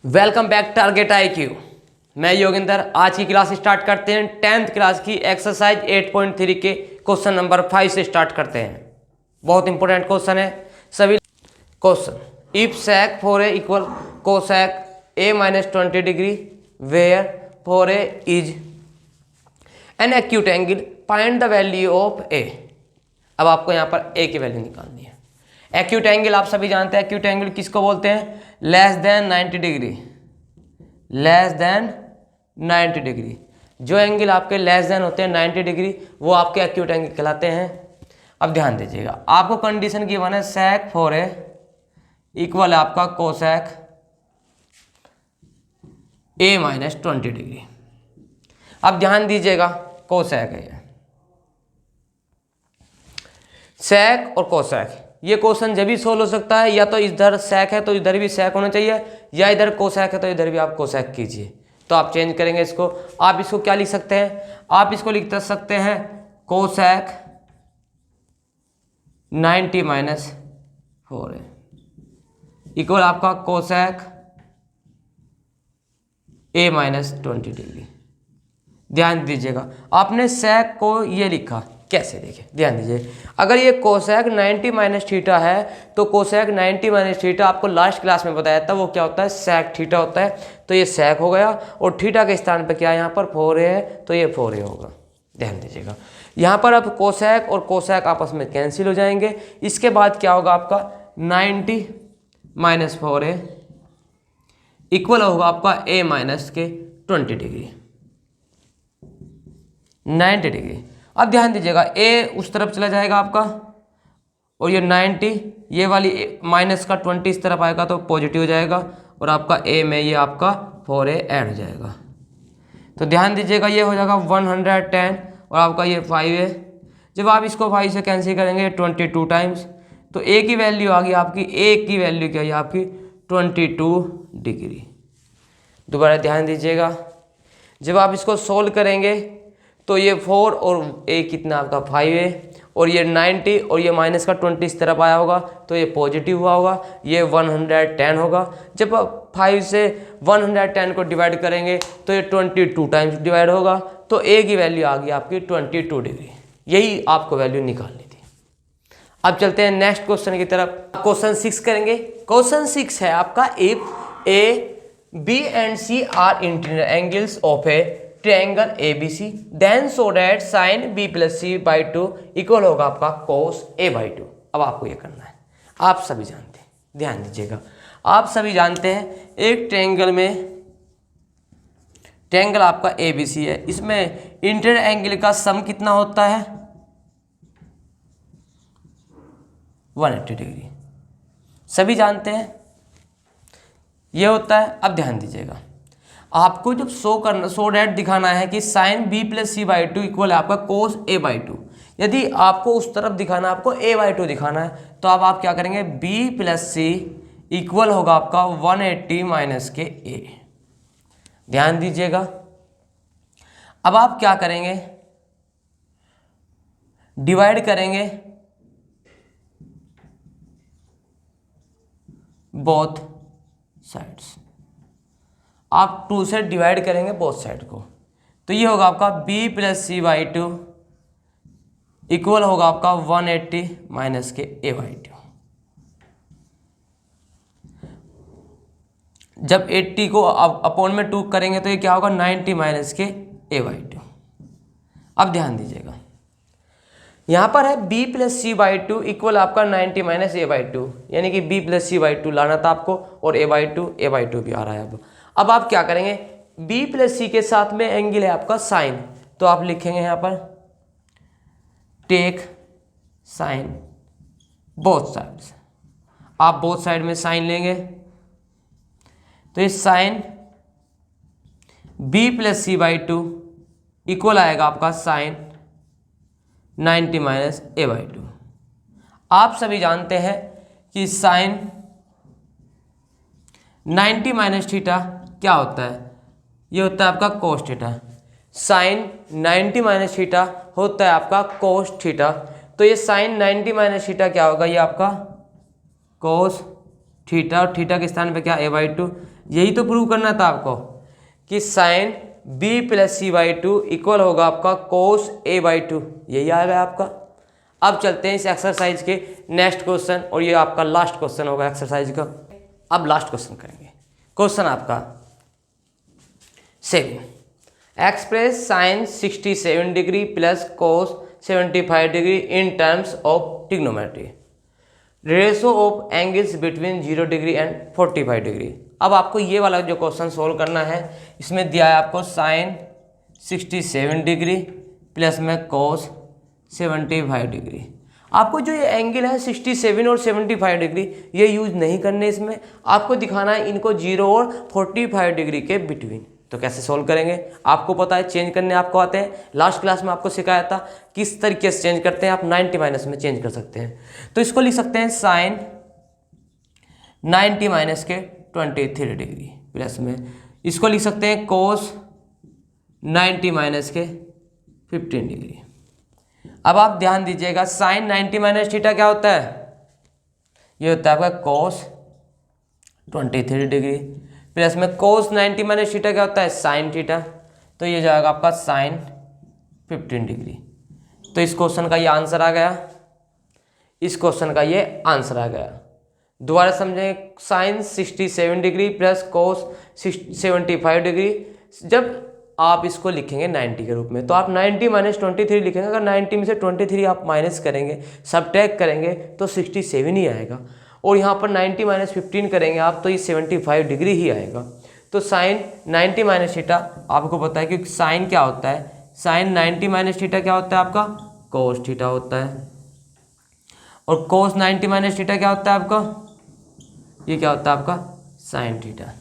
Welcome back target IQ। मैं योगिंदर। आज की क्लास स्टार्ट करते हैं 10th क्लास की एक्सरसाइज 8.3 के क्वेश्चन नंबर 5 से स्टार्ट करते हैं। बहुत इंपॉर्टेंट क्वेश्चन है सभी। Question, if sec 4a equal cosec a minus 20 degree where 4a is an acute angle, find the value of a। अब आपको यहाँ पर a की वैल्यू निकालनी है। एक्यूट एंगल आप सभी जानते हैं, एक्यूट एंगल किसको बोलते हैं? Less than 90 degree. Less than 90 degree, जो एंगल आपके लेस देन होते हैं 90 डिग्री वो आपके एक्यूट एंगल कहलाते हैं। अब ध्यान दीजिएगा, आपको कंडीशन गिवन है sec 4a इक्वल है आपका cosec a माइनस 20 डिग्री। अब ध्यान दीजिएगा, cosec है sec और cosec, ये क्वेश्चन जब भी सोल्व हो सकता है, या तो इधर sec है तो इधर भी sec होना चाहिए, या इधर cosec है तो इधर भी आप cosec कीजिए। तो आप चेंज करेंगे इसको। आप इसको क्या लिख सकते हैं? आप इसको लिख सकते हैं cosec 90 माइनस 4a इक्वल आपका cosec a माइनस 20 डिग्री। ध्यान दीजिएगा, आपने sec को ये लिखा कैसे, देखिए ध्यान दीजिए। अगर ये cosec 90 माइनस थीटा है तो cosec 90 माइनस थीटा आपको लास्ट क्लास में बताया था वो क्या होता है? sec थीटा होता है। तो ये sec हो गया और थीटा के स्थान पे क्या है यहाँ पर 4a है, तो ये 4a होगा। ध्यान दीजिएगा, यहाँ पर अब cosec और cosec आपस में कैंसिल हो जाएंगे। इसके बाद क्या होगा आपका 90 माइनस 4a इक्वल होगा आपका a माइनस के 20 डिग्री, 90 डिग्री। अब ध्यान दीजिएगा, a उस तरफ चला जाएगा आपका और ये 90, ये वाली माइनस का 20 इस तरफ आएगा तो पॉजिटिव हो जाएगा और आपका a में ये आपका 4a ऐड हो जाएगा। तो ध्यान दीजिएगा, ये हो जाएगा 110 और आपका ये 5a। जब आप इसको 5 से कैंसिल करेंगे 22 टाइम्स, तो a की वैल्यू आ गई आपकी, a की वैल्यू क्या है आपकी 22 डिग्री। दोबारा ध्यान दीजिएगा, जब आप इसको सोल्व करेंगे तो ये 4 और a कितना आपका 5a, और ये 90 और ये माइनस का 20 इस तरफ आया होगा तो ये पॉजिटिव हुआ होगा, ये 110 होगा। जब आप 5 से 110 को डिवाइड करेंगे तो ये 22 टाइम्स डिवाइड होगा, तो a की वैल्यू आ गई आपकी 22 डिग्री। यही आपको वैल्यू निकालनी थी। अब चलते हैं नेक्स्ट क्वेश्चन की तरफ। क्वेश्चन 6 करेंगे। क्वेश्चन 6 है आपका, if a b and c are interior angles of a triangle ABC, then show that sine b plus c by 2 equal होगा आपका cos a बाई 2। अब आपको ये करना है, आप सभी जानते हैं, ध्यान दीजिएगा, आप सभी जानते हैं एक ट्रायंगल में, ट्रायंगल आपका ABC है, इसमें इंटीरियर एंगल का सम कितना होता है? 180 डिग्री, सभी जानते हैं ये होता है। अब ध्यान दीजिएगा, आपको जब सो डैट दिखाना है कि sine b plus C by 2 equal है आपका कोस a बाई 2। यदि आपको उस तरफ दिखाना है, आपको a बाई 2 दिखाना है, तो अब आप क्या करेंगे? b प्लस सी इक्वल होगा आपका 180 माइनस के a। ध्यान दीजिएगा, अब आप क्या करेंगे? डिवाइड करेंगे बोथ साइड्स। आप 2 से डिवाइड करेंगे बोथ साइड को, तो ये होगा आपका b plus C by 2 equal होगा आपका 180 माइनस के a बाई 2। जब 80 को अपॉन में 2 करेंगे तो ये क्या होगा? 90 माइनस के a बाई 2। अब ध्यान दीजिएगा, यहाँ पर है b plus C by 2 equal आपका 90 माइनस a बाई 2, यानी कि b प्लस सी बाई 2 लाना था आपको, और a बाई 2 भी आ रहा है। अब आप क्या करेंगे? b प्लस सी के साथ में एंगल है आपका साइन, तो आप लिखेंगे यहाँ पर टेक साइन बोथ साइड्स। आप बोथ साइड में साइन लेंगे तो ये sine b plus C by 2 equal आएगा आपका साइन 90 माइनस a बाई 2। आप सभी जानते हैं कि साइन 90 माइनस थीटा क्या होता है? ये होता है आपका cos theta. Sine 90 minus theta होता है आपका कोस थीटा। तो ये साइन 90 माइनस थीटा क्या होगा? ये आपका कोस थीटा, और थीटा के स्थान पे क्या? a by 2। यही तो प्रूव करना था आपको कि sine B plus C by two equal होगा आपका कोस ए बाई टू, यही आ गया आपका। अब चलते हैं इस एक्सरसाइज के नेक्स्ट क्वेश्चन, और ये आपका लास्ट क्वेश्चन होगा एक्सरसाइज का। अब लास्ट क्वेश्चन करेंगे। क्वेश्चन आपका 7, express sine 67 degree plus cos 75 degree in terms of trigonometry, ratio of angles between 0 degree and 45 degree. अब आपको ये वाला जो क्वेश्चन सोल्व करना है, इसमें दिया है आपको साइन 67 डिग्री प्लस में कोस 75 डिग्री। आपको जो ये एंगल है 67 और 75 डिग्री ये यूज नहीं करने, इसमें आपको दिखाना है इनको 0 और 45 डिग्री के बिटवीन। तो कैसे सोल्व करेंगे, आपको पता है चेंज करने आपको आते हैं। लास्ट क्लास में आपको सिखाया था किस तरीके से चेंज करते हैं, आप 90 माइनस में चेंज कर सकते हैं। तो इसको लिख सकते हैं साइन 90 माइनस के 23 डिग्री प्लस में, इसको लिख सकते हैं कोस 90 माइनस के 15 डिग्री। अब आप ध्यान दीजिएगा, साइन 90 माइनस थीटा क्या होता है, ये होता है आपका कोस 23 डिग्री प्लस में कोस 90 माइनस थीटा क्या होता है, साइन थीटा। तो ये जाएगा आपका साइन 15 डिग्री। तो इस क्वेश्चन का ये आंसर आ गया, इस क्वेश्चन का ये आंसर आ गया। दोबारा समझें, sine 67 degree plus cos 75 degree. जब आप इसको लिखेंगे 90 के रूप में, तो आप 90 माइनस 23 लिखेंगे। अगर 90 में से 23 आप माइनस करेंगे, सबट्रैक्ट करेंगे, तो 67 ही आएगा। और यहाँ पर 90 माइनस 15 करेंगे आप, तो ये 75 डिग्री ही आएगा। तो साइन 90 माइनस थीटा आपको पता है, क्योंकि साइन क्या होता है, साइन 90 माइनस थीटा क्या होता है आपका, कोस थीटा होता है। और कोस 90 माइनस थीटा क्या होता है आपका, ये क्या होता है आपका, साइन थीटा।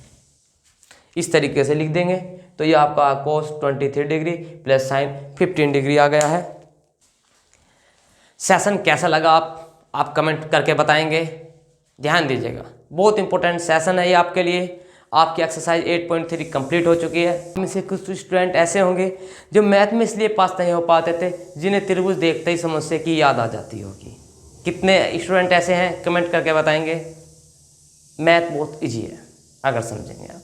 इस तरीके से लिख देंगे। तो ये आपका कोस 23 डिग्री प्लस साइन 15 डिग्री आ गया है। सेशन कैसा लगा आप कमेंट करके बताएंगे। ध्यान दीजिएगा, बहुत इंपॉर्टेंट सेशन है ये आपके लिए। आपकी एक्सरसाइज 8.3 कंप्लीट हो चुकी है। इनमें से कुछ स्टूडेंट ऐसे होंगे जो मैथ में इसलिए पास नहीं हो पाते थे, जिन्हें त्रिभुज देखते ही समस्या की याद आ जाती होगी। कितने स्टूडेंट ऐसे हैं, कमेंट करके बताएंगे। मैथ बहुत ईजी है अगर समझेंगे आप।